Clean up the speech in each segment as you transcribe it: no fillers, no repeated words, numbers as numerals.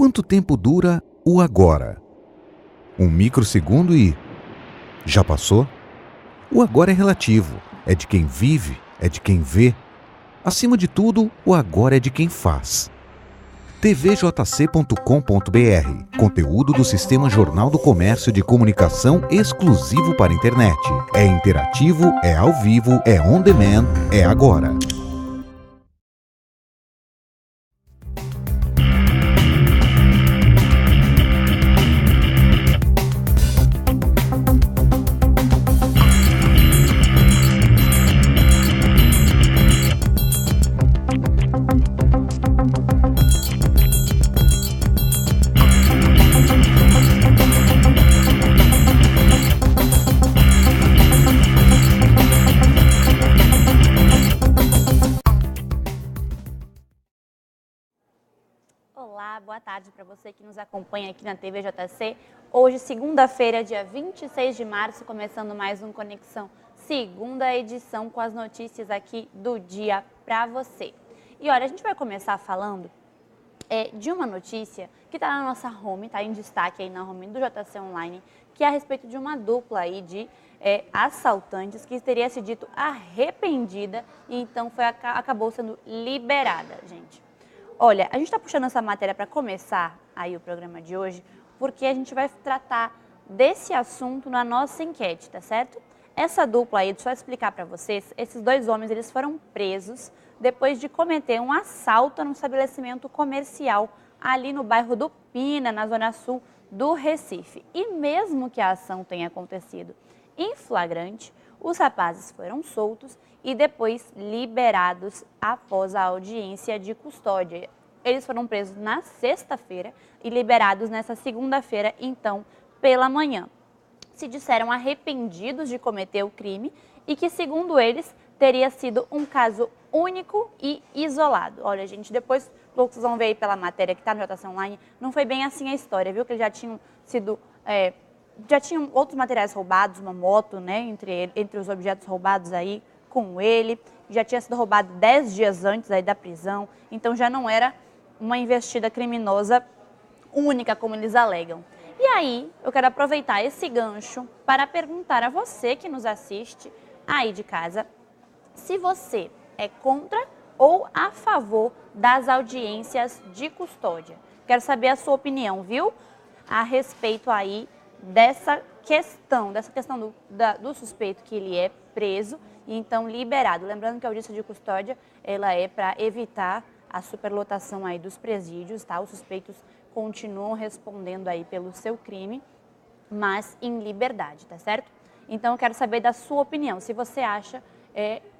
Quanto tempo dura o agora? Um microsegundo e... já passou? O agora é relativo, é de quem vive, é de quem vê. Acima de tudo, o agora é de quem faz. tvjc.com.br, conteúdo do Sistema Jornal do Comércio de Comunicação exclusivo para a internet. É interativo, é ao vivo, é on demand, é agora. Olá, boa tarde para você que nos acompanha aqui na TVJC. Hoje, segunda-feira, dia 26 de março, começando mais um Conexão, segunda edição com as notícias aqui do dia para você. E olha, a gente vai começar falando de uma notícia que está na nossa home, está em destaque aí na home do JC Online, que é a respeito de uma dupla aí de assaltantes que teria se dito arrependida e então acabou sendo liberada, gente. Olha, a gente está puxando essa matéria para começar aí o programa de hoje, porque a gente vai tratar desse assunto na nossa enquete, tá certo? Essa dupla aí, deixa eu explicar para vocês, esses dois homens, eles foram presos depois de cometer um assalto num estabelecimento comercial ali no bairro do Pina, na zona sul do Recife. E mesmo que a ação tenha acontecido em flagrante, os rapazes foram soltos e depois liberados após a audiência de custódia. Eles foram presos na sexta-feira e liberados nessa segunda-feira, então, pela manhã. Se disseram arrependidos de cometer o crime e que, segundo eles, teria sido um caso único e isolado. Olha, gente, depois vocês vão ver aí pela matéria que está no JC Online, não foi bem assim a história, viu? Que eles já tinham sido... já tinham outros materiais roubados, uma moto, né, entre os objetos roubados aí com ele, já tinha sido roubado 10 dias antes aí da prisão, então já não era uma investida criminosa única, como eles alegam. E aí, eu quero aproveitar esse gancho para perguntar a você que nos assiste aí de casa, se você é contra ou a favor das audiências de custódia. Quero saber a sua opinião, viu? A respeito aí dessa questão do suspeito que ele é preso e então liberado. Lembrando que a audiência de custódia, ela é para evitar a superlotação aí dos presídios, tá? Os suspeitos continuam respondendo aí pelo seu crime, mas em liberdade, tá certo? Então eu quero saber da sua opinião, se você acha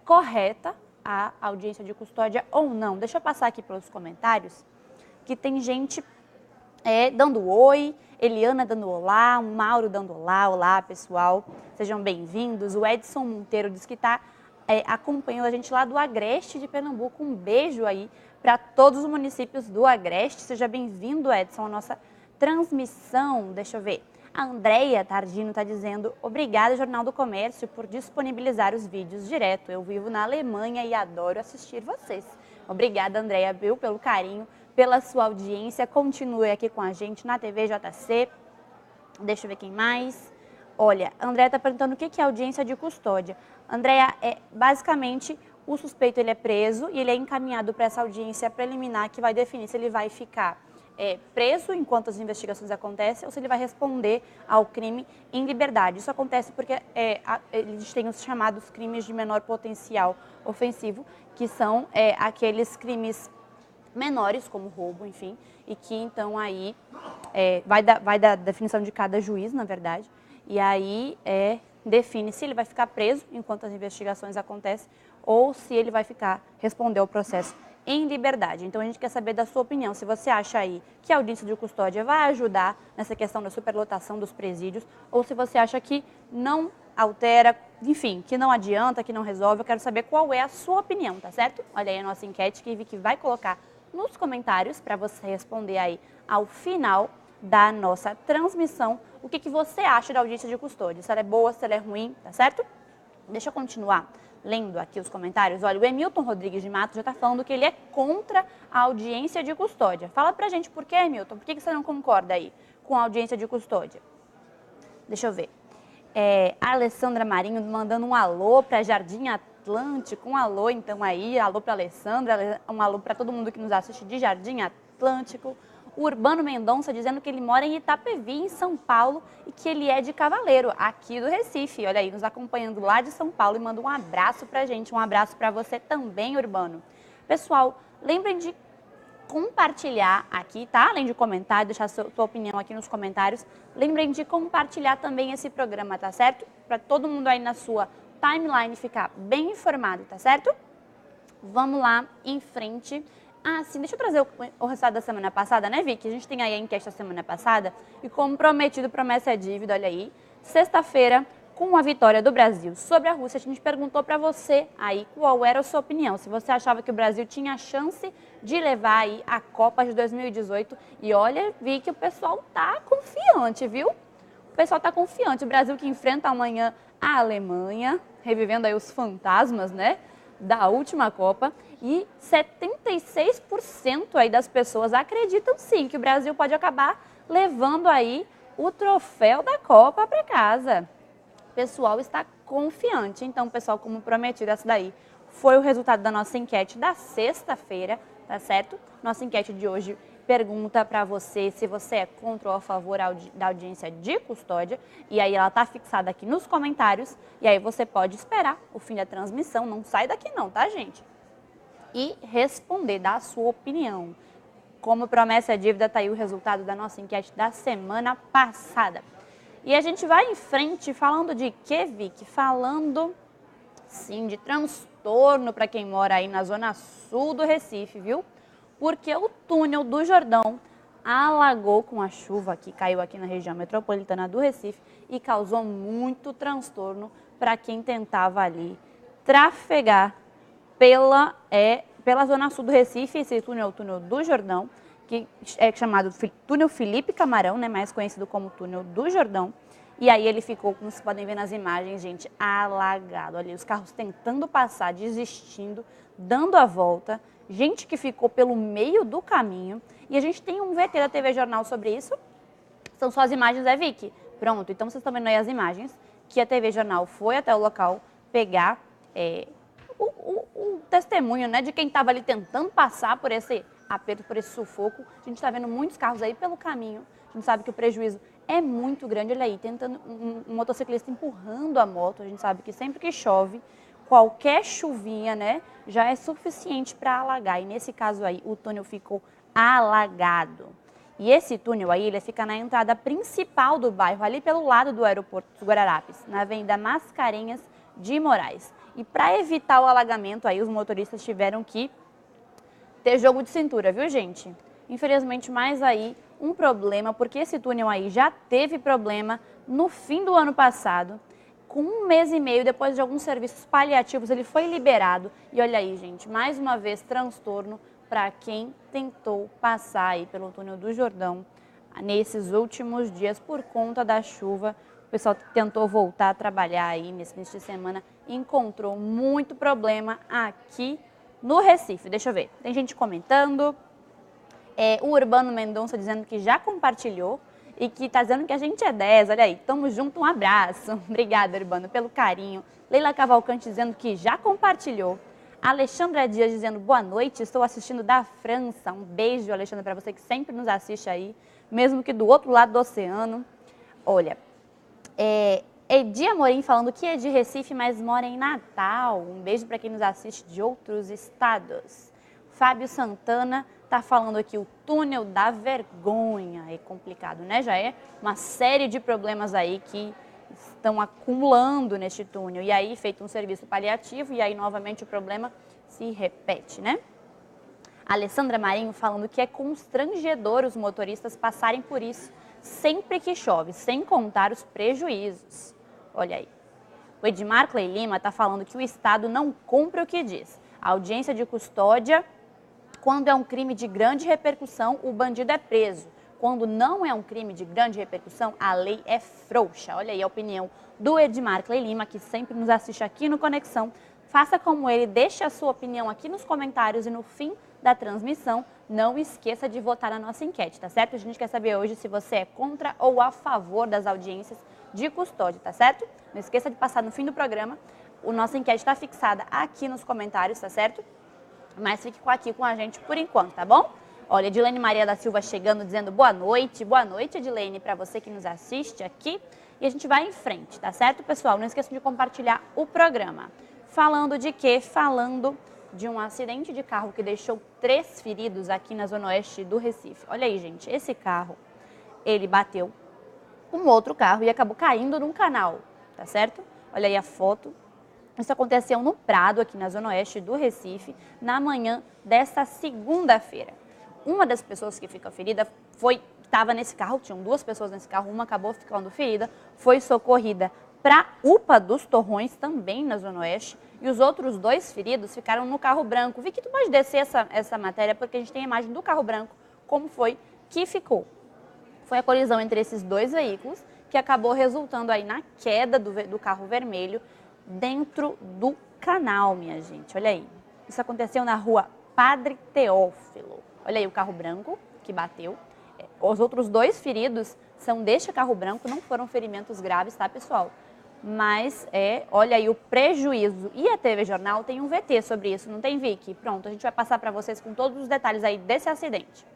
correta a audiência de custódia ou não. Deixa eu passar aqui pelos comentários, que tem gente dando oi, Eliana dando olá, o Mauro dando olá pessoal, sejam bem-vindos. O Edson Monteiro diz que está acompanhando a gente lá do Agreste de Pernambuco. Um beijo aí para todos os municípios do Agreste. Seja bem-vindo, Edson, à nossa transmissão. Deixa eu ver. A Andréia Tardino está dizendo: obrigada, Jornal do Comércio, por disponibilizar os vídeos direto. Eu vivo na Alemanha e adoro assistir vocês. Obrigada, Andréia, viu, pelo carinho, pela sua audiência. Continue aqui com a gente na TVJC. Deixa eu ver quem mais. Olha, a Andréia está perguntando o que é audiência de custódia. Andréia, basicamente o suspeito ele é preso e ele é encaminhado para essa audiência preliminar que vai definir se ele vai ficar preso enquanto as investigações acontecem ou se ele vai responder ao crime em liberdade. Isso acontece porque eles têm os chamados crimes de menor potencial ofensivo, que são aqueles crimes menores, como roubo, enfim, e que então aí vai da definição de cada juiz, na verdade, e aí define se ele vai ficar preso enquanto as investigações acontecem ou se ele vai responder ao processo em liberdade. Então a gente quer saber da sua opinião, se você acha aí que a audiência de custódia vai ajudar nessa questão da superlotação dos presídios ou se você acha que não altera, enfim, que não adianta, que não resolve. Eu quero saber qual é a sua opinião, tá certo? Olha aí a nossa enquete que Vicky vai colocar nos comentários para você responder aí ao final da nossa transmissão o que você acha da audiência de custódia, se ela é boa, se ela é ruim, tá certo? Deixa eu continuar lendo aqui os comentários, olha, o Emilton Rodrigues de Matos já está falando que ele é contra a audiência de custódia. Fala pra gente por quê, Emilton? Por que você não concorda aí com a audiência de custódia? Deixa eu ver. A Alessandra Marinho mandando um alô para Jardim Atlântico, um alô então aí, alô para Alessandra, um alô para todo mundo que nos assiste de Jardim Atlântico. O Urbano Mendonça dizendo que ele mora em Itapevi, em São Paulo, e que ele é de Cavaleiro, aqui do Recife. Olha aí, nos acompanhando lá de São Paulo e manda um abraço pra gente, um abraço para você também, Urbano. Pessoal, lembrem de compartilhar aqui, tá? Além de comentar, deixar sua opinião aqui nos comentários. Lembrem de compartilhar também esse programa, tá certo? Para todo mundo aí na sua timeline ficar bem informado, tá certo? Vamos lá em frente. Ah, sim, deixa eu trazer o resultado da semana passada, né, Vicky? A gente tem aí a enquete da semana passada e como prometido, promessa é dívida, olha aí. Sexta-feira, com a vitória do Brasil sobre a Rússia, a gente perguntou para você aí qual era a sua opinião, se você achava que o Brasil tinha chance de levar aí a Copa de 2018. E olha, vi que o pessoal tá confiante, viu? O pessoal tá confiante. O Brasil que enfrenta amanhã a Alemanha, revivendo aí os fantasmas, né, da última Copa. E 76% aí das pessoas acreditam sim que o Brasil pode acabar levando aí o troféu da Copa para casa. O pessoal está confiante. Então, pessoal, como prometido, essa daí foi o resultado da nossa enquete da sexta-feira, tá certo? Nossa enquete de hoje pergunta para você se você é contra ou a favor da audiência de custódia. E aí ela tá fixada aqui nos comentários. E aí você pode esperar o fim da transmissão. Não sai daqui não, tá, gente? E responder, dar a sua opinião. Como promessa é dívida, tá aí o resultado da nossa enquete da semana passada. E a gente vai em frente falando de quê, Vicky? Falando, sim, de transtorno para quem mora aí na zona sul do Recife, viu? Porque o túnel do Jordão alagou com a chuva que caiu aqui na região metropolitana do Recife e causou muito transtorno para quem tentava ali trafegar pela zona sul do Recife. Esse túnel é o túnel do Jordão, que é chamado túnel Felipe Camarão, né, mais conhecido como túnel do Jordão. E aí ele ficou, como vocês podem ver nas imagens, gente, alagado. Olha, os carros tentando passar, desistindo, dando a volta. Gente que ficou pelo meio do caminho. E a gente tem um VT da TV Jornal sobre isso. São só as imagens, Vicky? Pronto, então vocês estão vendo aí as imagens que a TV Jornal foi até o local pegar o testemunho, né, de quem estava ali tentando passar por esse aperto, por esse sufoco. A gente está vendo muitos carros aí pelo caminho. A gente sabe que o prejuízo é muito grande. Olha aí, tentando um motociclista empurrando a moto. A gente sabe que sempre que chove, qualquer chuvinha, né, já é suficiente para alagar. E nesse caso aí, o túnel ficou alagado. E esse túnel aí, ele fica na entrada principal do bairro, ali pelo lado do aeroporto dos Guararapes, na Avenida Mascarenhas de Moraes. E para evitar o alagamento aí, os motoristas tiveram que ter jogo de cintura, viu, gente? Infelizmente, mais aí um problema, porque esse túnel aí já teve problema no fim do ano passado. Com 1 mês e meio, depois de alguns serviços paliativos, ele foi liberado. E olha aí, gente, mais uma vez transtorno para quem tentou passar aí pelo túnel do Jordão nesses últimos dias por conta da chuva. O pessoal tentou voltar a trabalhar aí nesse início de semana e encontrou muito problema aqui no Recife. Deixa eu ver, tem gente comentando. O Urbano Mendonça dizendo que já compartilhou e que está dizendo que a gente é 10. Olha aí, tamo junto, um abraço. Obrigada, Urbano, pelo carinho. Leila Cavalcante dizendo que já compartilhou. Alexandra Dias dizendo boa noite, estou assistindo da França. Um beijo, Alexandra, para você que sempre nos assiste aí, mesmo que do outro lado do oceano. Olha, Edi Amorim falando que é de Recife, mas mora em Natal. Um beijo para quem nos assiste de outros estados. Fábio Santana está falando aqui o túnel da vergonha. É complicado, né? Já é uma série de problemas aí que estão acumulando neste túnel. E aí, feito um serviço paliativo, e aí novamente o problema se repete, né? Alessandra Marinho falando que é constrangedor os motoristas passarem por isso sempre que chove, sem contar os prejuízos. Olha aí. O Edmar Clay Lima está falando que o Estado não cumpre o que diz. A audiência de custódia, quando é um crime de grande repercussão, o bandido é preso. Quando não é um crime de grande repercussão, a lei é frouxa. Olha aí a opinião do Edmar Clay Lima, que sempre nos assiste aqui no Conexão, Faça como ele, deixe a sua opinião aqui nos comentários e no fim da transmissão, não esqueça de votar na nossa enquete, tá certo? A gente quer saber hoje se você é contra ou a favor das audiências de custódia, tá certo? Não esqueça de passar no fim do programa, a nossa enquete está fixada aqui nos comentários, tá certo? Mas fique aqui com a gente por enquanto, tá bom? Olha, Edilene Maria da Silva chegando, dizendo boa noite, Edilene, para você que nos assiste aqui. E a gente vai em frente, tá certo, pessoal? Não esqueçam de compartilhar o programa. Falando de quê? Falando de um acidente de carro que deixou 3 feridos aqui na zona oeste do Recife. Olha aí, gente, esse carro, ele bateu com outro carro e acabou caindo num canal, tá certo? Olha aí a foto. Isso aconteceu no Prado, aqui na zona oeste do Recife, na manhã desta segunda-feira. Uma das pessoas que ficou ferida estava nesse carro, tinham 2 pessoas nesse carro, uma acabou ficando ferida, foi socorrida para a UPA dos Torrões, também na zona oeste, e os outros 2 feridos ficaram no carro branco. Vicky, tu pode descer essa matéria, porque a gente tem a imagem do carro branco, como foi que ficou. Foi a colisão entre esses 2 veículos, que acabou resultando aí na queda do carro vermelho dentro do canal, minha gente. Olha aí, isso aconteceu na rua Padre Teófilo. Olha aí o carro branco que bateu. Os outros 2 feridos são deste carro branco, não foram ferimentos graves, tá, pessoal? Mas, olha aí o prejuízo. E a TV Jornal tem um VT sobre isso, não tem, Vicky? Pronto, a gente vai passar para vocês com todos os detalhes aí desse acidente.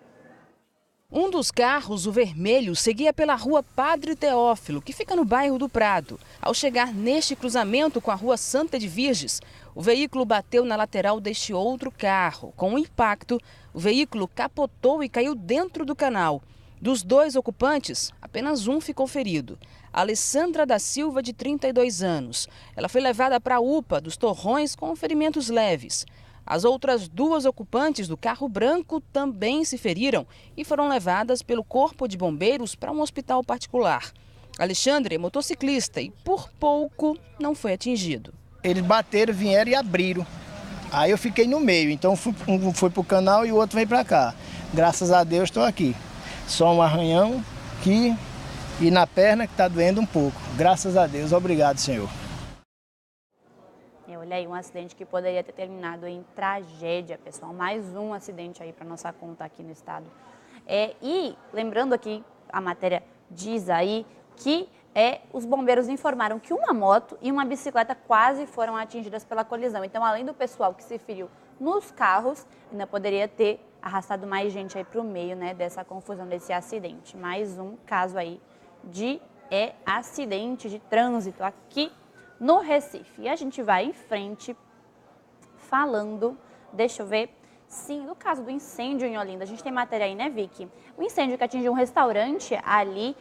Um dos carros, o vermelho, seguia pela rua Padre Teófilo, que fica no bairro do Prado. Ao chegar neste cruzamento com a rua Santa de Virges, o veículo bateu na lateral deste outro carro. Com o impacto, o veículo capotou e caiu dentro do canal. Dos 2 ocupantes, apenas um ficou ferido. Alessandra da Silva, de 32 anos. Ela foi levada para a UPA dos Torrões com ferimentos leves. As outras 2 ocupantes do carro branco também se feriram e foram levadas pelo Corpo de Bombeiros para um hospital particular. Alexandre é motociclista e, por pouco, não foi atingido. Eles bateram, vieram e abriram. Aí eu fiquei no meio, então um foi para o canal e o outro veio para cá. Graças a Deus estou aqui. Só um arranhão aqui e na perna que está doendo um pouco. Graças a Deus, obrigado, Senhor. Olha aí, um acidente que poderia ter terminado em tragédia, pessoal. Mais um acidente aí para nossa conta aqui no estado. E lembrando aqui, a matéria diz aí que os bombeiros informaram que uma moto e uma bicicleta quase foram atingidas pela colisão. Então, além do pessoal que se feriu nos carros, ainda poderia ter arrastado mais gente aí para o meio, né, dessa confusão, desse acidente. Mais um caso aí de acidente de trânsito aqui no Recife. E a gente vai em frente falando, deixa eu ver, sim, no caso do incêndio em Olinda. A gente tem matéria aí, né, Vicky? O incêndio que atingiu um restaurante ali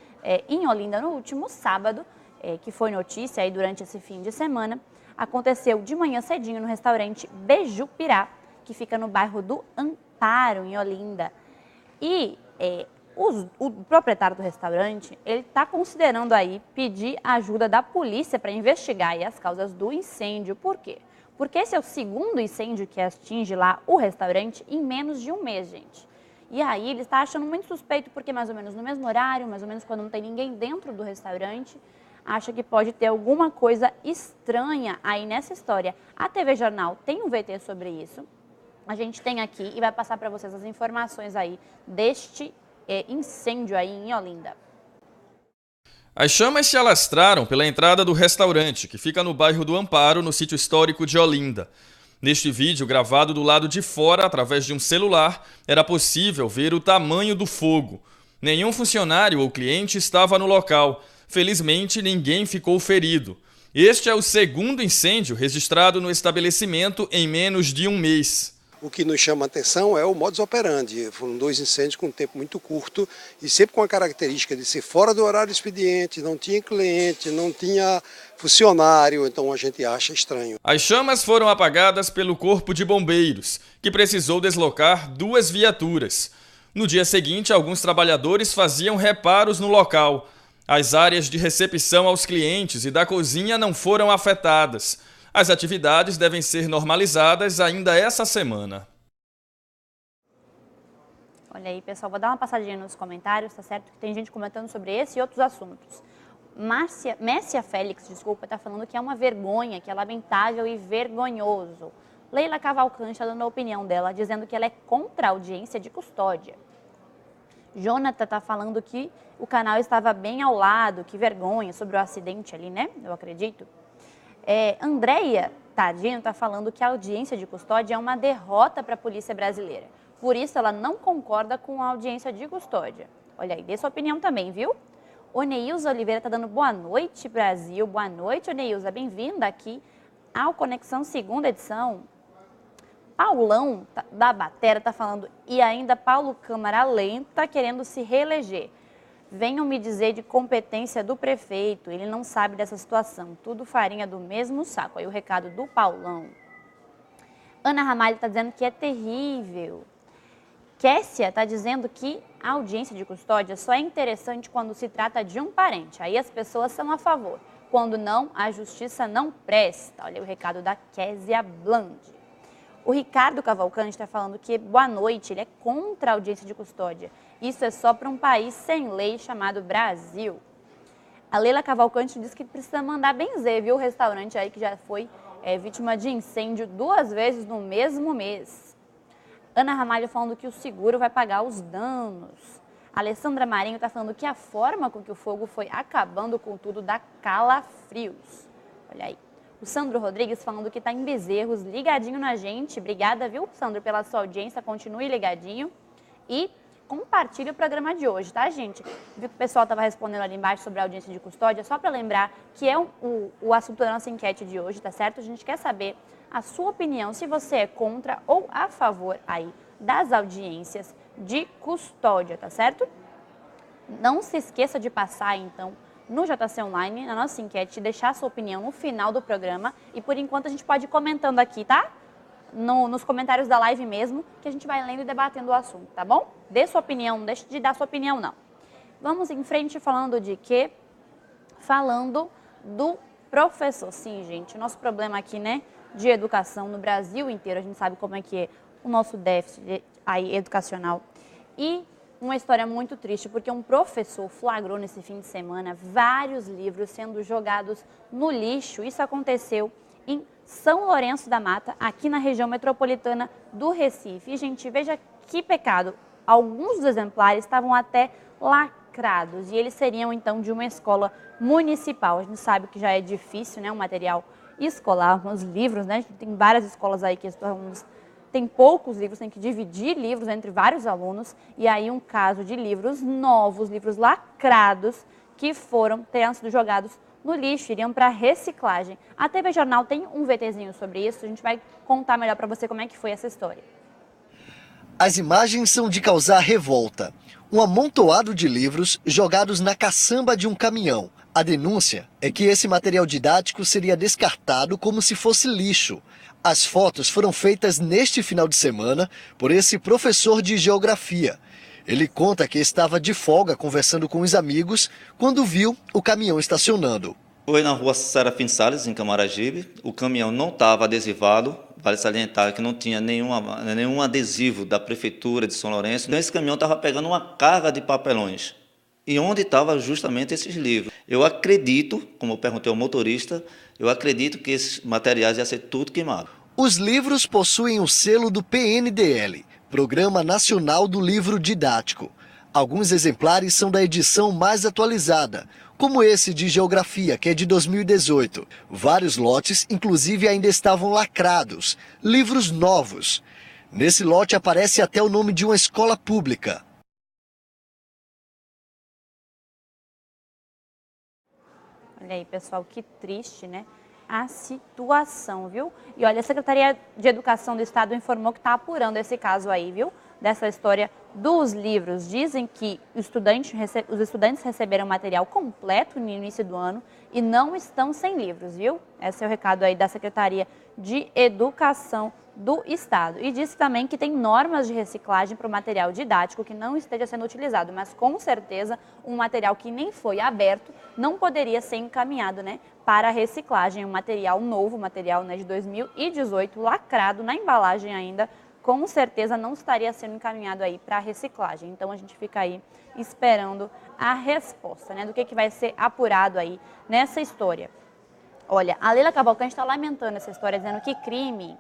em Olinda no último sábado, que foi notícia aí durante esse fim de semana, aconteceu de manhã cedinho no restaurante Bejupirá, que fica no bairro do Amparo, em Olinda. E o proprietário do restaurante, ele está considerando aí pedir ajuda da polícia para investigar aí as causas do incêndio. Por quê? Porque esse é o segundo incêndio que atinge lá o restaurante em menos de um mês, gente. E aí ele está achando muito suspeito porque mais ou menos no mesmo horário, mais ou menos quando não tem ninguém dentro do restaurante, acha que pode ter alguma coisa estranha aí nessa história. A TV Jornal tem um VT sobre isso. A gente tem aqui e vai passar para vocês as informações aí deste incêndio aí em Olinda. As chamas se alastraram pela entrada do restaurante, que fica no bairro do Amparo, no sítio histórico de Olinda. Neste vídeo, gravado do lado de fora através de um celular, era possível ver o tamanho do fogo. Nenhum funcionário ou cliente estava no local. Felizmente, ninguém ficou ferido. Este é o segundo incêndio registrado no estabelecimento em menos de um mês. O que nos chama a atenção é o modus operandi. Foram 2 incêndios com um tempo muito curto e sempre com a característica de ser fora do horário do expediente, não tinha cliente, não tinha funcionário, então a gente acha estranho. As chamas foram apagadas pelo Corpo de Bombeiros, que precisou deslocar 2 viaturas. No dia seguinte, alguns trabalhadores faziam reparos no local. As áreas de recepção aos clientes e da cozinha não foram afetadas. As atividades devem ser normalizadas ainda essa semana. Olha aí, pessoal, vou dar uma passadinha nos comentários, tá certo? Que tem gente comentando sobre esse e outros assuntos. Messia Félix, desculpa, está falando que é uma vergonha, que é lamentável e vergonhoso. Leila Cavalcante está dando a opinião dela, dizendo que ela é contra a audiência de custódia. Jonathan está falando que o canal estava bem ao lado, que vergonha, sobre o acidente ali, né? Eu acredito. Andréia Tadinho está falando que a audiência de custódia é uma derrota para a polícia brasileira. Por isso, ela não concorda com a audiência de custódia. Olha aí, dê sua opinião também, viu? O Neilza Oliveira está dando boa noite, Brasil. Boa noite, Neilza. Bem-vinda aqui ao Conexão Segunda Edição. Paulão da Batera está falando, e ainda Paulo Câmara Lento está querendo se reeleger. Venham me dizer de competência do prefeito, ele não sabe dessa situação, tudo farinha do mesmo saco. Aí o recado do Paulão. Ana Ramalho está dizendo que é terrível. Kessia está dizendo que a audiência de custódia só é interessante quando se trata de um parente, aí as pessoas são a favor. Quando não, a justiça não presta. Olha o recado da Késia Blandi. O Ricardo Cavalcante está falando que, boa noite, ele é contra a audiência de custódia. Isso é só para um país sem lei chamado Brasil. A Leila Cavalcante diz que precisa mandar benzer, viu? O restaurante aí que já foi vítima de incêndio 2 vezes no mesmo mês. Ana Ramalho falando que o seguro vai pagar os danos. A Alessandra Marinho está falando que a forma com que o fogo foi acabando com tudo dá calafrios. Olha aí. O Sandro Rodrigues falando que está em Bezerros, ligadinho na gente. Obrigada, viu, Sandro, pela sua audiência. Continue ligadinho e compartilhe o programa de hoje, tá, gente? Viu que o pessoal estava respondendo ali embaixo sobre a audiência de custódia. Só para lembrar que é o assunto da nossa enquete de hoje, tá certo? A gente quer saber a sua opinião, se você é contra ou a favor aí das audiências de custódia, tá certo? Não se esqueça de passar, então, no JC Online, na nossa enquete, deixar sua opinião no final do programa. E por enquanto a gente pode ir comentando aqui, tá? Nos comentários da live mesmo, que a gente vai lendo e debatendo o assunto, tá bom? Dê sua opinião, não deixe de dar sua opinião, não. Vamos em frente falando de quê? Falando do professor. Sim, gente, o nosso problema aqui, né, de educação no Brasil inteiro, a gente sabe como é que é o nosso déficit aí educacional. E uma história muito triste, porque um professor flagrou nesse fim de semana vários livros sendo jogados no lixo. Isso aconteceu em São Lourenço da Mata, aqui na região metropolitana do Recife. E, gente, veja que pecado. Alguns dos exemplares estavam até lacrados e eles seriam, então, de uma escola municipal. A gente sabe que já é difícil, né, o material escolar, os livros, né? Tem várias escolas aí que tem poucos livros, tem que dividir livros entre vários alunos, e aí um caso de livros novos, livros lacrados, que tenham sido jogados no lixo, iriam para reciclagem. A TV Jornal tem um VTzinho sobre isso, a gente vai contar melhor para você como é que foi essa história. As imagens são de causar revolta. Um amontoado de livros jogados na caçamba de um caminhão. A denúncia é que esse material didático seria descartado como se fosse lixo. As fotos foram feitas neste final de semana por esse professor de geografia. Ele conta que estava de folga conversando com os amigos quando viu o caminhão estacionando. Foi na rua Serafim Salles, em Camaragibe. O caminhão não estava adesivado. Vale salientar que não tinha nenhum adesivo da Prefeitura de São Lourenço. Então esse caminhão estava pegando uma carga de papelões. E onde estavam justamente esses livros. Eu acredito, como eu perguntei ao motorista, eu acredito que esses materiais iam ser tudo queimado. Os livros possuem o selo do PNDL, Programa Nacional do Livro Didático. Alguns exemplares são da edição mais atualizada, como esse de Geografia, que é de 2018. Vários lotes, inclusive, ainda estavam lacrados, livros novos. Nesse lote aparece até o nome de uma escola pública. Olha aí, pessoal, que triste, né? A situação, viu? E olha, a Secretaria de Educação do Estado informou que está apurando esse caso aí, viu? Dessa história dos livros. Dizem que os estudantes receberam material completo no início do ano e não estão sem livros, viu? Esse é o recado aí da Secretaria de Educação do Estado. E disse também que tem normas de reciclagem para o material didático que não esteja sendo utilizado, mas com certeza um material que nem foi aberto não poderia ser encaminhado, né, para a reciclagem. Um material novo, material, né, de 2018, lacrado na embalagem ainda, com certeza não estaria sendo encaminhado aí para reciclagem. Então a gente fica aí esperando a resposta, né, do que vai ser apurado aí nessa história. Olha, a Leila Cavalcante está lamentando essa história, dizendo que crime.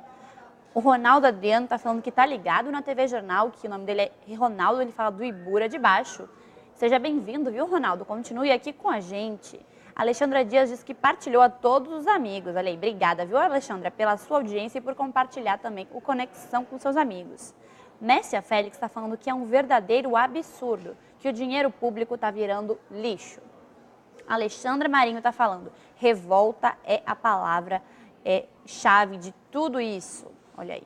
O Ronaldo Adriano está falando que está ligado na TV Jornal, que o nome dele é Ronaldo, ele fala do Ibura de Baixo. Seja bem-vindo, viu, Ronaldo? Continue aqui com a gente. A Alexandra Dias diz que partilhou a todos os amigos. Olha aí, obrigada, viu, Alexandra, pela sua audiência e por compartilhar também o Conexão com seus amigos. Messia Félix está falando que é um verdadeiro absurdo, que o dinheiro público está virando lixo. Alexandra Marinho está falando, revolta é a palavra chave de tudo isso. Olha aí.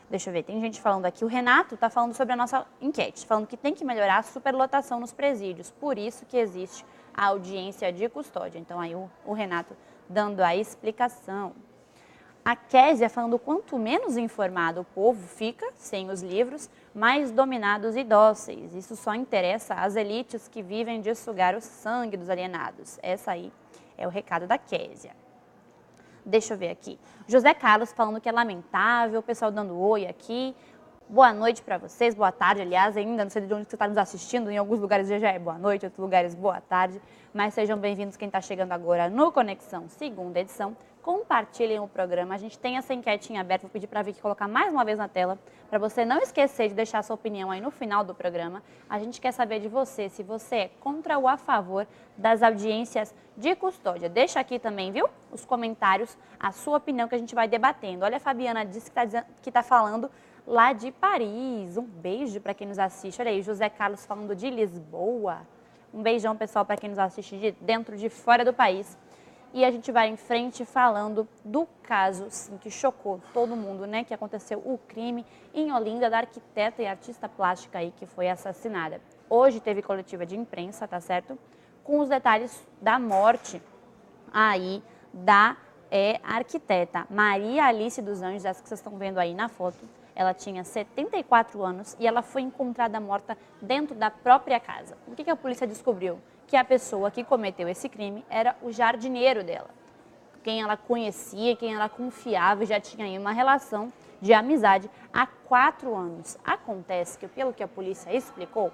Deixa eu ver, tem gente falando aqui. O Renato está falando sobre a nossa enquete, falando que tem que melhorar a superlotação nos presídios. Por isso que existe a audiência de custódia. Então aí o Renato dando a explicação. A Késia falando quanto menos informado o povo fica, sem os livros, mais dominados e dóceis. Isso só interessa às elites que vivem de sugar o sangue dos alienados. Essa aí é o recado da Késia. Deixa eu ver aqui. José Carlos falando que é lamentável, o pessoal dando oi aqui. Boa noite para vocês, boa tarde, aliás, ainda não sei de onde você está nos assistindo, em alguns lugares já é boa noite, em outros lugares boa tarde, mas sejam bem-vindos quem está chegando agora no Conexão, segunda edição. Compartilhem o programa, a gente tem essa enquete em aberto, vou pedir para a Vicky colocar mais uma vez na tela, para você não esquecer de deixar sua opinião aí no final do programa. A gente quer saber de você, se você é contra ou a favor das audiências de custódia. Deixa aqui também, viu, os comentários, a sua opinião que a gente vai debatendo. Olha, a Fabiana disse que está falando lá de Paris. Um beijo para quem nos assiste. Olha aí, José Carlos falando de Lisboa. Um beijão, pessoal, para quem nos assiste de dentro, de fora do país. E a gente vai em frente falando do caso, sim, que chocou todo mundo, né? Que aconteceu o crime em Olinda da arquiteta e artista plástica aí que foi assassinada. Hoje teve coletiva de imprensa, tá certo? Com os detalhes da morte aí da arquiteta Maria Alice dos Anjos, essa que vocês estão vendo aí na foto. Ela tinha 74 anos e ela foi encontrada morta dentro da própria casa. O que a polícia descobriu? Que a pessoa que cometeu esse crime era o jardineiro dela. Quem ela conhecia, quem ela confiava, já tinha aí uma relação de amizade há 4 anos. Acontece que, pelo que a polícia explicou,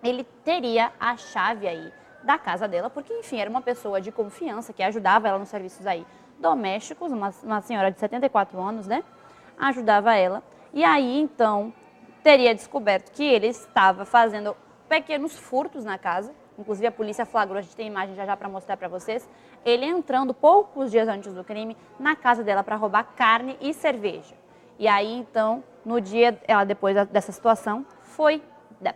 ele teria a chave aí da casa dela, porque, enfim, era uma pessoa de confiança que ajudava ela nos serviços aí domésticos, uma senhora de 74 anos, né? Ajudava ela. E aí, então, teria descoberto que ele estava fazendo pequenos furtos na casa. Inclusive, a polícia flagrou, a gente tem imagem já para mostrar para vocês, ele entrando poucos dias antes do crime na casa dela para roubar carne e cerveja. E aí, então, no dia, ela depois dessa situação, foi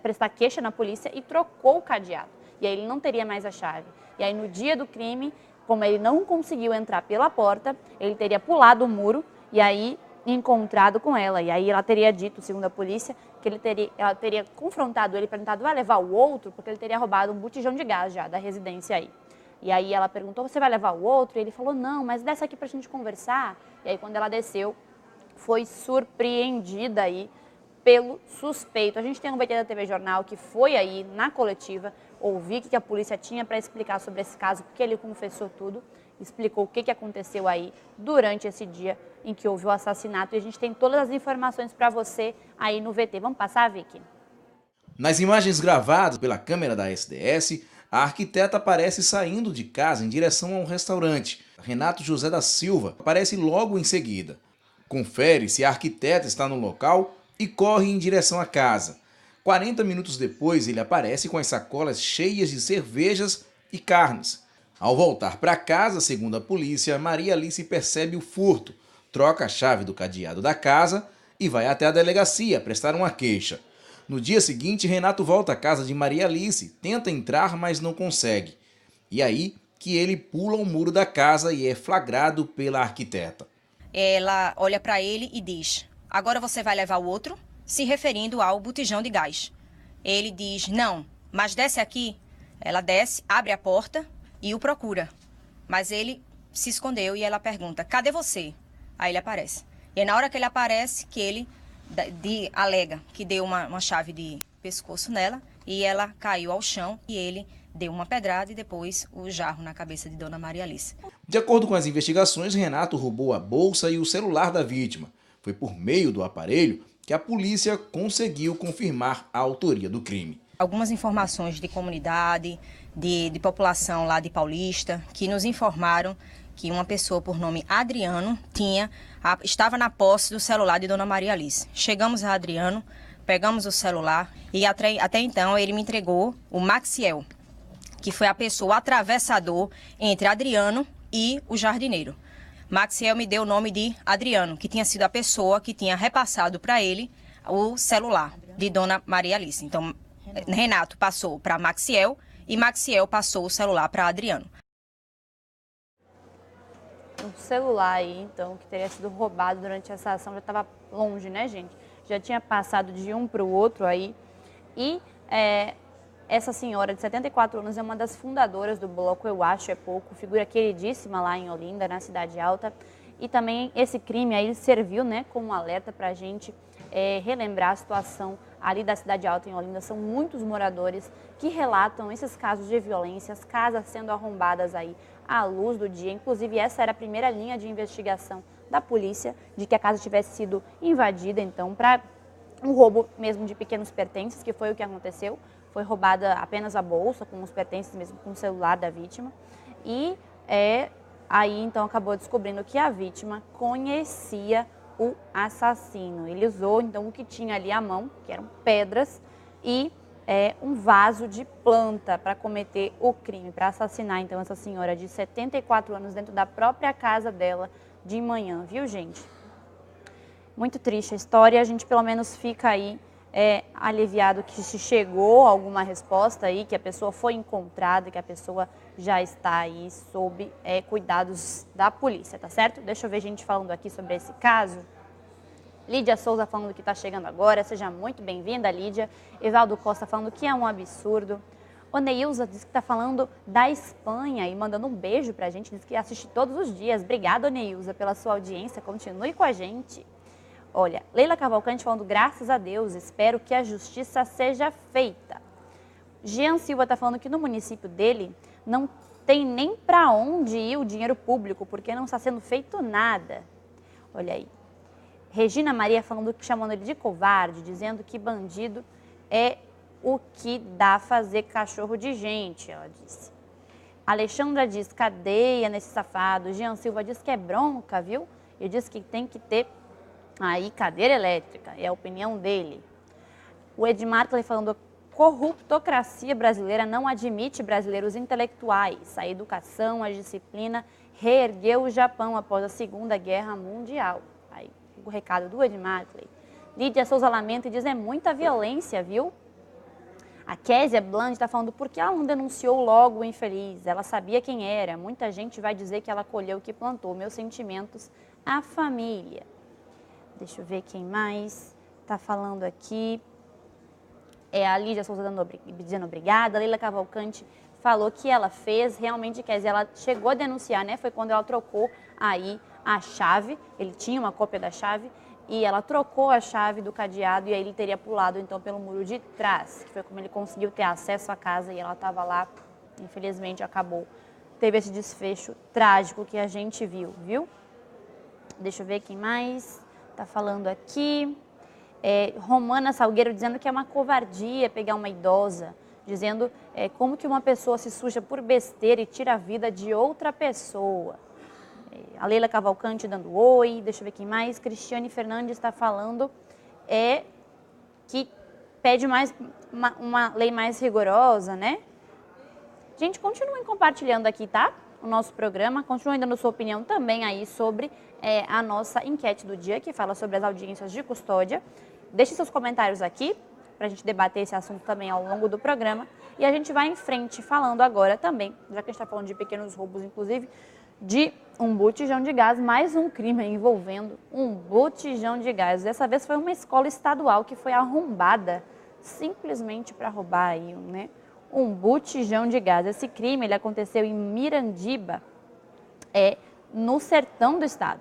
prestar queixa na polícia e trocou o cadeado. E aí ele não teria mais a chave. E aí, no dia do crime, como ele não conseguiu entrar pela porta, ele teria pulado o muro e aí encontrado com ela. E aí ela teria dito, segundo a polícia, que ela teria confrontado ele, perguntado, vai levar o outro? Porque ele teria roubado um botijão de gás já da residência aí. E aí ela perguntou, você vai levar o outro? E ele falou, não, mas desce aqui pra gente conversar. E aí quando ela desceu, foi surpreendida aí pelo suspeito. A gente tem um BT da TV Jornal que foi aí na coletiva, ouvir o que a polícia tinha para explicar sobre esse caso, porque ele confessou tudo, explicou o que aconteceu aí durante esse dia em que houve o assassinato. E a gente tem todas as informações para você aí no VT. Vamos passar, Vicky? Nas imagens gravadas pela câmera da SDS, a arquiteta aparece saindo de casa em direção a um restaurante. Renato José da Silva aparece logo em seguida. Confere se a arquiteta está no local e corre em direção à casa. 40 minutos depois, ele aparece com as sacolas cheias de cervejas e carnes. Ao voltar para casa, segundo a polícia, Maria Alice percebe o furto, troca a chave do cadeado da casa e vai até a delegacia prestar uma queixa. No dia seguinte, Renato volta à casa de Maria Alice, tenta entrar, mas não consegue. E aí que ele pula o muro da casa e é flagrado pela arquiteta. Ela olha para ele e diz, agora você vai levar o outro? Se referindo ao botijão de gás. Ele diz, não, mas desce aqui. Ela desce, abre a porta e o procura. Mas ele se escondeu e ela pergunta, cadê você? Aí ele aparece. E é na hora que ele aparece que ele alega que deu uma chave de pescoço nela e ela caiu ao chão e ele deu uma pedrada e depois o jarro na cabeça de Dona Maria Alice. De acordo com as investigações, Renato roubou a bolsa e o celular da vítima. Foi por meio do aparelho que a polícia conseguiu confirmar a autoria do crime. Algumas informações de comunidade, de população lá de Paulista, que nos informaram que uma pessoa por nome Adriano estava na posse do celular de Dona Maria Alice. Chegamos a Adriano, pegamos o celular e até então ele me entregou o Maxiel, que foi a pessoa atravessador entre Adriano e o jardineiro. Maxiel me deu o nome de Adriano, que tinha sido a pessoa que tinha repassado para ele o celular de Dona Maria Alice. Então, Renato passou para Maxiel e Maxiel passou o celular para Adriano. O celular aí, então, que teria sido roubado durante essa ação, já estava longe, né, gente? Já tinha passado de um para o outro aí. E essa senhora de 74 anos é uma das fundadoras do bloco Eu Acho É Pouco, figura queridíssima lá em Olinda, na Cidade Alta. E também esse crime aí serviu, né, como um alerta para a gente relembrar a situação ali da Cidade Alta em Olinda. São muitos moradores que relatam esses casos de violência, as casas sendo arrombadas aí à luz do dia. Inclusive, essa era a primeira linha de investigação da polícia, de que a casa tivesse sido invadida, então, para um roubo mesmo de pequenos pertences, que foi o que aconteceu. Foi roubada apenas a bolsa, com os pertences mesmo, com o celular da vítima. E aí, então, acabou descobrindo que a vítima conhecia o assassino. Ele usou, então, o que tinha ali à mão, que eram pedras, e um vaso de planta para cometer o crime, para assassinar, então, essa senhora de 74 anos dentro da própria casa dela de manhã, viu, gente? Muito triste a história, a gente pelo menos fica aí aliviado que se chegou a alguma resposta aí, que a pessoa foi encontrada, que a pessoa já está aí sob cuidados da polícia, tá certo? Deixa eu ver gente falando aqui sobre esse caso. Lídia Souza falando que está chegando agora, seja muito bem-vinda, Lídia. Evaldo Costa falando que é um absurdo. O Neilza diz que está falando da Espanha e mandando um beijo pra gente, diz que assiste todos os dias. Obrigada, Neilza, pela sua audiência, continue com a gente. Olha, Leila Cavalcante falando, graças a Deus, espero que a justiça seja feita. Jean Silva está falando que no município dele não tem nem para onde ir o dinheiro público, porque não está sendo feito nada. Olha aí. Regina Maria falando, chamando ele de covarde, dizendo que bandido é o que dá a fazer cachorro de gente, ela disse. Alexandra diz, cadeia nesse safado. Jean Silva diz que é bronca, viu? E diz que tem que ter aí cadeira elétrica, é a opinião dele. O Edmar Clay falando, corruptocracia brasileira não admite brasileiros intelectuais. A educação, a disciplina reergueu o Japão após a Segunda Guerra Mundial. Aí, o recado do Edmar Clay. Lídia Souza lamenta e diz, é muita violência, viu? A Késia Bland está falando, por que ela não denunciou logo o infeliz? Ela sabia quem era. Muita gente vai dizer que ela colheu o que plantou. Meus sentimentos à família. Deixa eu ver quem mais está falando aqui. A Lídia Souza dizendo obrigada. A Leila Cavalcante falou que ela fez, realmente, quer dizer, ela chegou a denunciar, né? Foi quando ela trocou aí a chave, ele tinha uma cópia da chave, e ela trocou a chave do cadeado e aí ele teria pulado, então, pelo muro de trás, que foi como ele conseguiu ter acesso à casa e ela estava lá, infelizmente, acabou. Teve esse desfecho trágico que a gente viu? Deixa eu ver quem mais está falando aqui. Romana Salgueiro dizendo que é uma covardia pegar uma idosa, dizendo como que uma pessoa se suja por besteira e tira a vida de outra pessoa. A Leila Cavalcante dando oi, deixa eu ver quem mais. Cristiane Fernandes está falando que pede uma lei mais rigorosa, né? Gente, continuem compartilhando aqui, tá? O nosso programa, continuem dando sua opinião também aí sobre a nossa enquete do dia, que fala sobre as audiências de custódia. Deixe seus comentários aqui, para a gente debater esse assunto também ao longo do programa. E a gente vai em frente falando agora também, já que a gente está falando de pequenos roubos, inclusive, de um botijão de gás, mais um crime envolvendo um botijão de gás. Dessa vez foi uma escola estadual que foi arrombada simplesmente para roubar aí, né? Um botijão de gás. Esse crime ele aconteceu em Mirandiba, no sertão do estado.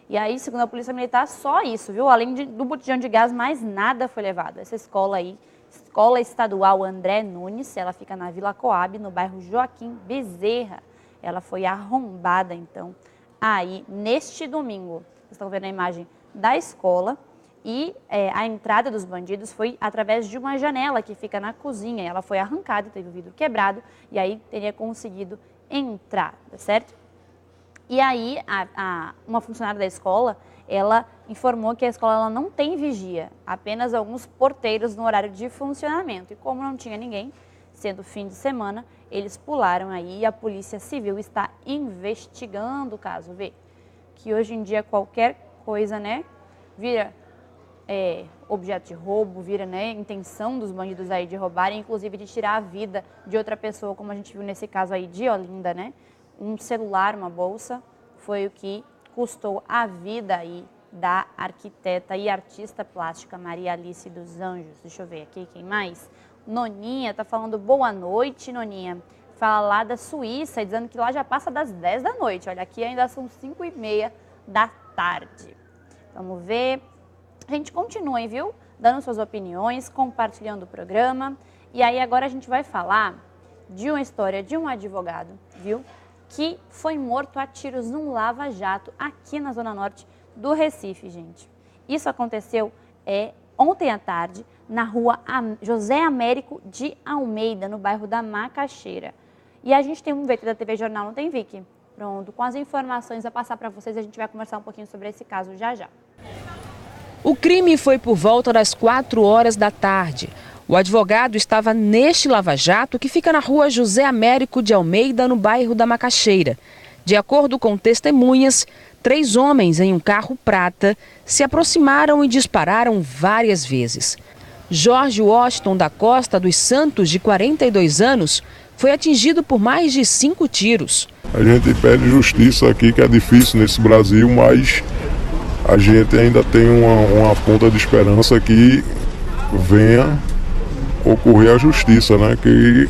E aí, segundo a Polícia Militar, só isso, viu? Além do botijão de gás, mais nada foi levado. Essa escola aí, Escola Estadual André Nunes, ela fica na Vila Coab, no bairro Joaquim Bezerra. Ela foi arrombada, então, aí, neste domingo. Vocês estão vendo a imagem da escola. E a entrada dos bandidos foi através de uma janela que fica na cozinha. Ela foi arrancada, teve o vidro quebrado e aí teria conseguido entrar, tá certo? E aí uma funcionária da escola, ela informou que a escola ela não tem vigia, apenas alguns porteiros no horário de funcionamento. E como não tinha ninguém, sendo fim de semana, eles pularam aí e a Polícia Civil está investigando o caso. Vê que hoje em dia qualquer coisa, né, vira objeto de roubo, vira, né, intenção dos bandidos aí de roubarem, inclusive de tirar a vida de outra pessoa, como a gente viu nesse caso aí de Olinda, né? Um celular, uma bolsa, foi o que custou a vida aí da arquiteta e artista plástica Maria Alice dos Anjos. Deixa eu ver aqui, quem mais? Noninha tá falando boa noite, Noninha. Fala lá da Suíça, dizendo que lá já passa das 10 da noite. Olha, aqui ainda são 5h30 da tarde. Vamos ver. A gente continua, hein, viu? Dando suas opiniões, compartilhando o programa. E aí agora a gente vai falar de uma história de um advogado, viu? Que foi morto a tiros num lava-jato aqui na Zona Norte do Recife, gente. Isso aconteceu ontem à tarde na rua José Américo de Almeida, no bairro da Macaxeira. E a gente tem um VT da TV Jornal, não tem, Vicky? Pronto, com as informações a passar para vocês, a gente vai conversar um pouquinho sobre esse caso já já. O crime foi por volta das 4 horas da tarde. O advogado estava neste lava-jato que fica na rua José Américo de Almeida, no bairro da Macaxeira. De acordo com testemunhas, 3 homens em um carro prata se aproximaram e dispararam várias vezes. Jorge Washington da Costa dos Santos, de 42 anos, foi atingido por mais de 5 tiros. A gente pede justiça aqui, que é difícil nesse Brasil, mas a gente ainda tem uma ponta de esperança que venha ocorrer a justiça, né? Que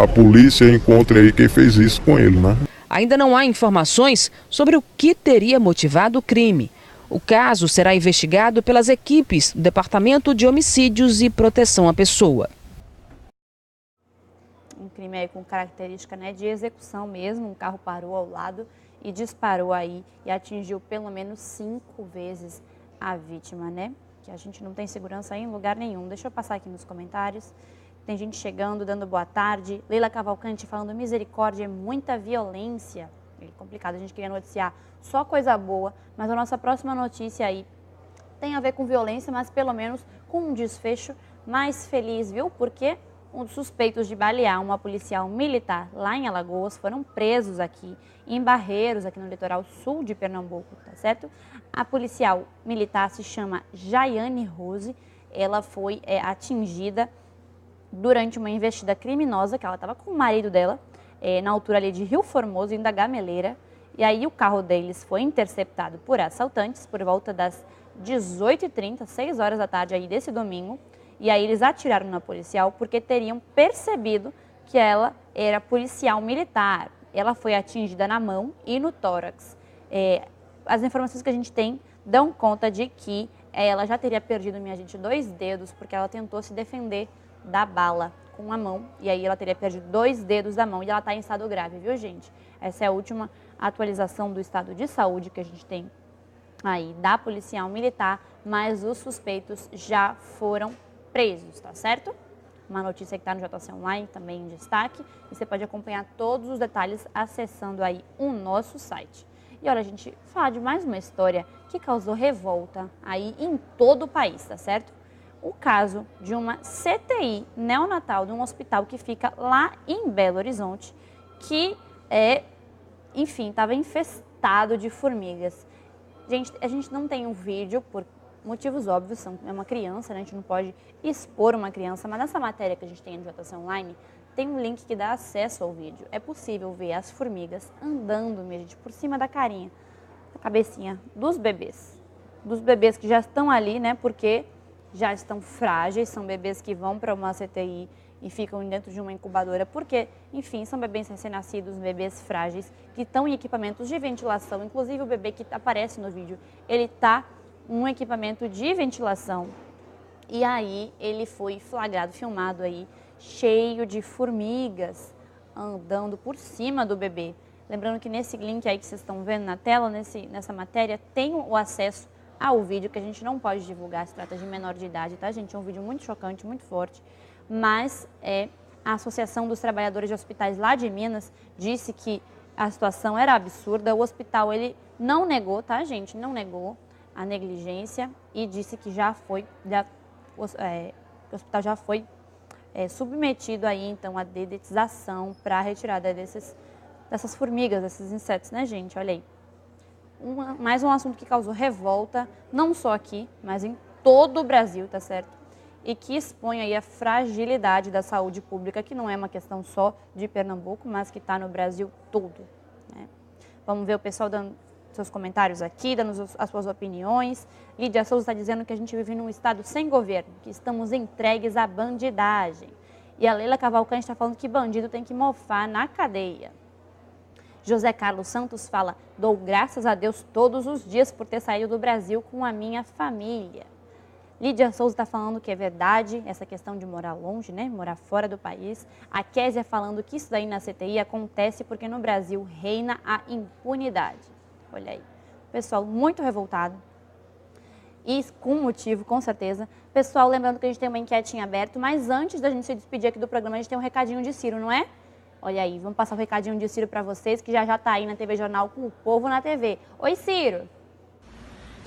a polícia encontre aí quem fez isso com ele, né? Ainda não há informações sobre o que teria motivado o crime. O caso será investigado pelas equipes do Departamento de Homicídios e Proteção à Pessoa. Um crime aí com característica, né, de execução mesmo. Um carro parou ao lado e disparou aí e atingiu pelo menos 5 vezes a vítima, né? Que a gente não tem segurança em lugar nenhum. Deixa eu passar aqui nos comentários. Tem gente chegando, dando boa tarde. Leila Cavalcante falando misericórdia, é muita violência. É complicado, a gente queria noticiar só coisa boa, mas a nossa próxima notícia aí tem a ver com violência, mas pelo menos com um desfecho mais feliz, viu? Porque um dos suspeitos de balear uma policial militar lá em Alagoas foram presos aqui em Barreiros, aqui no litoral sul de Pernambuco, tá certo? A policial militar se chama Jaiane Rose, ela foi atingida durante uma investida criminosa, que ela estava com o marido dela, na altura ali de Rio Formoso, indo da Gameleira, e aí o carro deles foi interceptado por assaltantes por volta das 18h30, 6 horas da tarde aí desse domingo, e aí eles atiraram na policial porque teriam percebido que ela era policial militar. Ela foi atingida na mão e no tórax. As informações que a gente tem dão conta de que ela já teria perdido, minha gente, 2 dedos, porque ela tentou se defender da bala com a mão, e aí ela teria perdido 2 dedos da mão e ela está em estado grave, viu, gente? Essa é a última atualização do estado de saúde que a gente tem aí da policial militar, mas os suspeitos já foram presos, tá certo? Uma notícia que está no JC Online, também em destaque, e você pode acompanhar todos os detalhes acessando aí o nosso site. E olha, a gente fala de mais uma história que causou revolta aí em todo o país, tá certo? O caso de uma CTI neonatal de um hospital que fica lá em Belo Horizonte, que enfim, estava infestado de formigas. Gente, a gente não tem um vídeo por motivos óbvios, é uma criança, né? A gente não pode expor uma criança, mas nessa matéria que a gente tem no JC Online, tem um link que dá acesso ao vídeo. É possível ver as formigas andando, minha gente, por cima da carinha, da cabecinha dos bebês que já estão ali, né? Porque já estão frágeis, são bebês que vão para uma CTI e ficam dentro de uma incubadora, porque, enfim, são bebês recém-nascidos, bebês frágeis, que estão em equipamentos de ventilação. Inclusive o bebê que aparece no vídeo, ele está em um equipamento de ventilação. E aí ele foi flagrado, filmado aí, cheio de formigas andando por cima do bebê. Lembrando que nesse link aí que vocês estão vendo na tela, nessa matéria, tem o acesso ao vídeo, que a gente não pode divulgar, se trata de menor de idade, tá, gente? É um vídeo muito chocante, muito forte, mas a Associação dos Trabalhadores de Hospitais lá de Minas disse que a situação era absurda. O hospital, ele não negou, tá, gente? Não negou a negligência e disse que o hospital já foi submetido aí, então, à dedetização para a retirada dessas formigas, desses insetos, né, gente? Olha aí. Mais um assunto que causou revolta, não só aqui, mas em todo o Brasil, tá certo? E que expõe aí a fragilidade da saúde pública, que não é uma questão só de Pernambuco, mas que está no Brasil todo, né? Vamos ver o pessoal dando seus comentários aqui, dando as suas opiniões. Lídia Souza está dizendo que a gente vive num estado sem governo, que estamos entregues à bandidagem. E a Leila Cavalcante está falando que bandido tem que mofar na cadeia. José Carlos Santos fala: dou graças a Deus todos os dias por ter saído do Brasil com a minha família. Lídia Souza está falando que é verdade essa questão de morar longe, né? Morar fora do país. A Késia falando que isso daí na CTI acontece porque no Brasil reina a impunidade. Olha aí. Pessoal muito revoltado. E com motivo, com certeza. Pessoal, lembrando que a gente tem uma enquete em aberto, mas antes da gente se despedir aqui do programa, a gente tem um recadinho de Ciro, não é? Olha aí, vamos passar o recadinho de Ciro para vocês, que já está aí na TV Jornal com o Povo na TV. Oi, Ciro!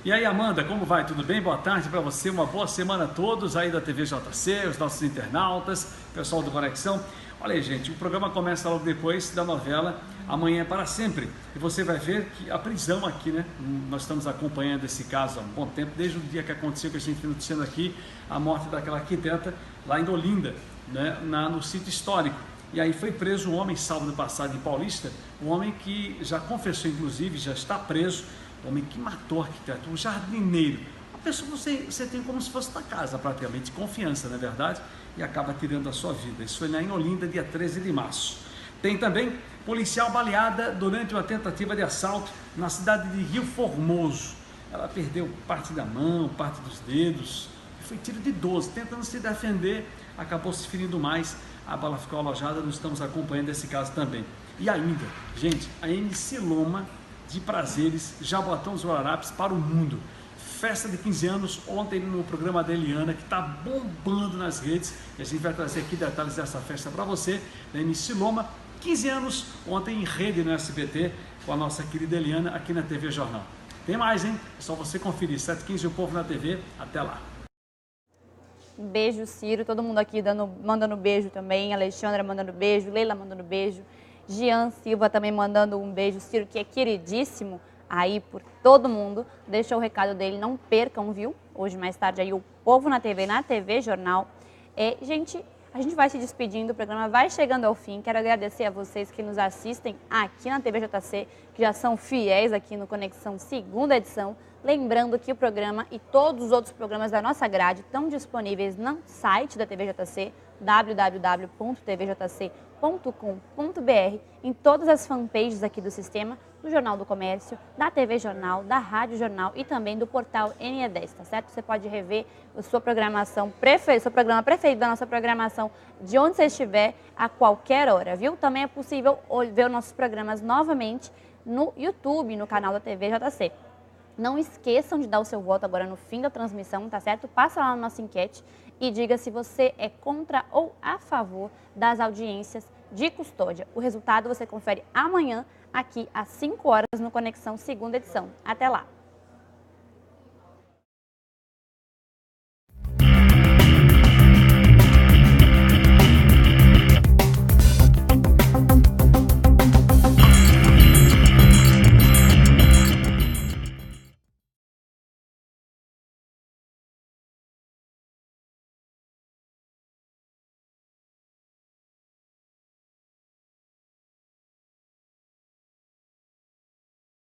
E aí, Amanda, como vai? Tudo bem? Boa tarde para você, uma boa semana a todos aí da TV JC, os nossos internautas, pessoal do Conexão. Olha aí, gente, o programa começa logo depois da novela Amanhã é para Sempre. E você vai ver que a prisão aqui, né? Nós estamos acompanhando esse caso há um bom tempo, desde o dia que aconteceu, que a gente vem noticiando aqui, a morte daquela arquiteta lá em Olinda, né? No sítio histórico. E aí foi preso um homem, sábado passado, em Paulista, um homem que já confessou, inclusive, já está preso, o homem que matou o arquiteto, um jardineiro, uma pessoa que você tem como se fosse da casa, praticamente, confiança, não é verdade? E acaba tirando a sua vida. Isso foi lá em Olinda, dia 13 de março. Tem também policial baleada durante uma tentativa de assalto na cidade de Rio Formoso. Ela perdeu parte da mão, parte dos dedos, foi tiro de 12, tentando se defender, acabou se ferindo mais, a bala ficou alojada, nós estamos acompanhando esse caso também. E ainda, gente, a MC Loma de Prazeres, Jaboatão dos Guararapes para o mundo. Festa de 15 anos, ontem no programa da Eliana, que está bombando nas redes, e a gente vai trazer aqui detalhes dessa festa para você, da MC Loma, 15 anos, ontem em rede no SBT, com a nossa querida Eliana, aqui na TV Jornal. Tem mais, hein? É só você conferir, 7h15 o Povo na TV, até lá. Beijo, Ciro, todo mundo aqui mandando beijo também, Alexandra mandando beijo, Leila mandando beijo, Gian Silva também mandando um beijo, Ciro, que é queridíssimo aí por todo mundo, deixou o recado dele, não percam, viu? Hoje mais tarde aí o Povo na TV Jornal. Gente, a gente vai se despedindo, o programa vai chegando ao fim, quero agradecer a vocês que nos assistem aqui na TV JC, que já são fiéis aqui no Conexão segunda edição. Lembrando que o programa e todos os outros programas da nossa grade estão disponíveis no site da TV JC, www.tvjc.com.br, em todas as fanpages aqui do sistema, do Jornal do Comércio, da TV Jornal, da Rádio Jornal e também do portal NE10, tá certo? Você pode rever a sua programação preferida, seu programa preferido da nossa programação, de onde você estiver, a qualquer hora, viu? Também é possível ver os nossos programas novamente no YouTube, no canal da TV JC. Não esqueçam de dar o seu voto agora no fim da transmissão, tá certo? Passa lá na nossa enquete e diga se você é contra ou a favor das audiências de custódia. O resultado você confere amanhã, aqui às 5 horas, no Conexão segunda edição. Até lá!